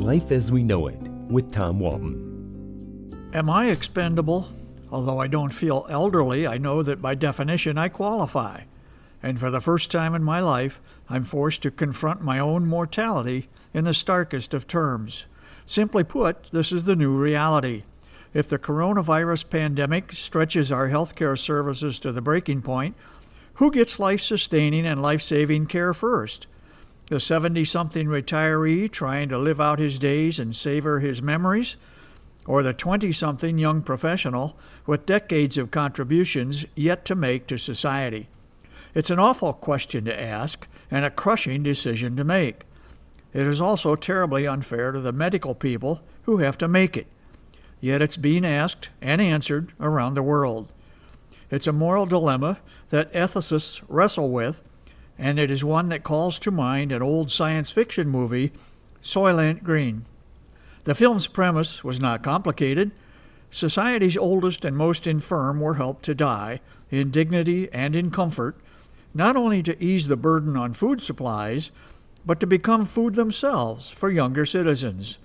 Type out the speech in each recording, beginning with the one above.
Life as We Know It with Tom Walton. Am I expendable? Although I don't feel elderly, I know that by definition I qualify. And for the first time in my life, I'm forced to confront my own mortality in the starkest of terms. Simply put, this is the new reality. If the coronavirus pandemic stretches our healthcare services to the breaking point, who gets life-sustaining and life-saving care first? The 70-something retiree trying to live out his days and savor his memories? Or the 20-something young professional with decades of contributions yet to make to society? It's an awful question to ask and a crushing decision to make. It is also terribly unfair to the medical people who have to make it. Yet it's being asked and answered around the world. It's a moral dilemma that ethicists wrestle with, and it is one that calls to mind an old science fiction movie, Soylent Green. The film's premise was not complicated. Society's oldest and most infirm were helped to die, in dignity and in comfort, not only to ease the burden on food supplies, but to become food themselves for younger citizens.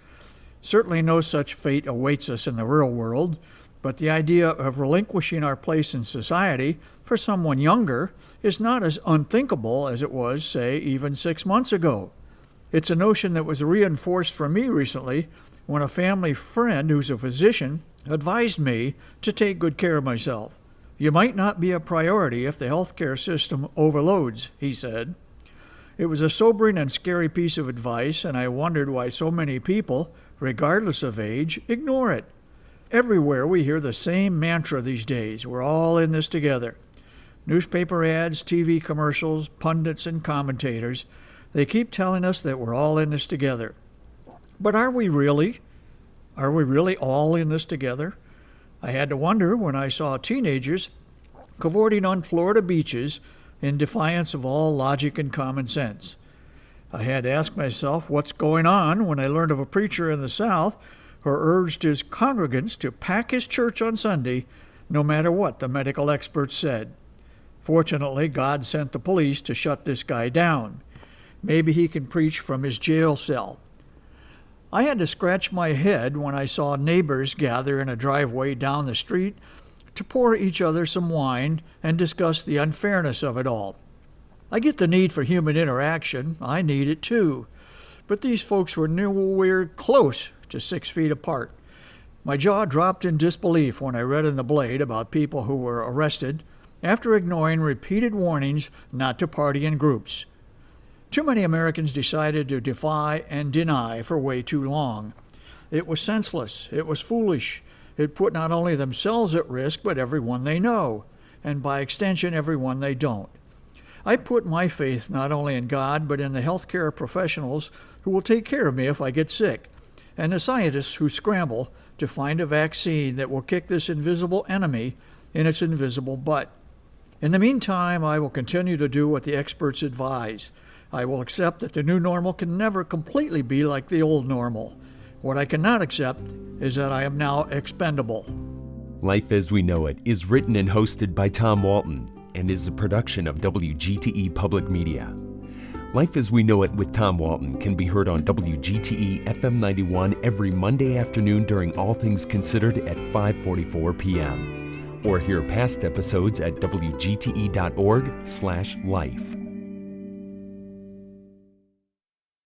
Certainly no such fate awaits us in the real world, but the idea of relinquishing our place in society for someone younger is not as unthinkable as it was, say, even 6 months ago. It's a notion that was reinforced for me recently when a family friend who's a physician advised me to take good care of myself. You might not be a priority if the healthcare system overloads, he said. It was a sobering and scary piece of advice, and I wondered why so many people, regardless of age, ignore it. Everywhere we hear the same mantra these days: we're all in this together. Newspaper ads, TV commercials, pundits, and commentators, they keep telling us that we're all in this together. But are we really? Are we really all in this together? I had to wonder when I saw teenagers cavorting on Florida beaches in defiance of all logic and common sense. I had to ask myself what's going on when I learned of a preacher in the South who urged his congregants to pack his church on Sunday no matter what the medical experts said. Fortunately, God sent the police to shut this guy down. Maybe he can preach from his jail cell. I had to scratch my head when I saw neighbors gather in a driveway down the street to pour each other some wine and discuss the unfairness of it all. I get the need for human interaction. I need it too. But these folks were nowhere close to 6 feet apart. My jaw dropped in disbelief when I read in the Blade about people who were arrested after ignoring repeated warnings not to party in groups. Too many Americans decided to defy and deny for way too long. It was senseless. It was foolish. It put not only themselves at risk, but everyone they know, and by extension, everyone they don't. I put my faith not only in God, but in the healthcare professionals who will take care of me if I get sick, and the scientists who scramble to find a vaccine that will kick this invisible enemy in its invisible butt. In the meantime, I will continue to do what the experts advise. I will accept that the new normal can never completely be like the old normal. What I cannot accept is that I am now expendable. Life as We Know It is written and hosted by Tom Walton and is a production of WGTE Public Media. Life as We Know It with Tom Walton can be heard on WGTE FM 91 every Monday afternoon during All Things Considered at 5:44 p.m. Or hear past episodes at WGTE.org/life.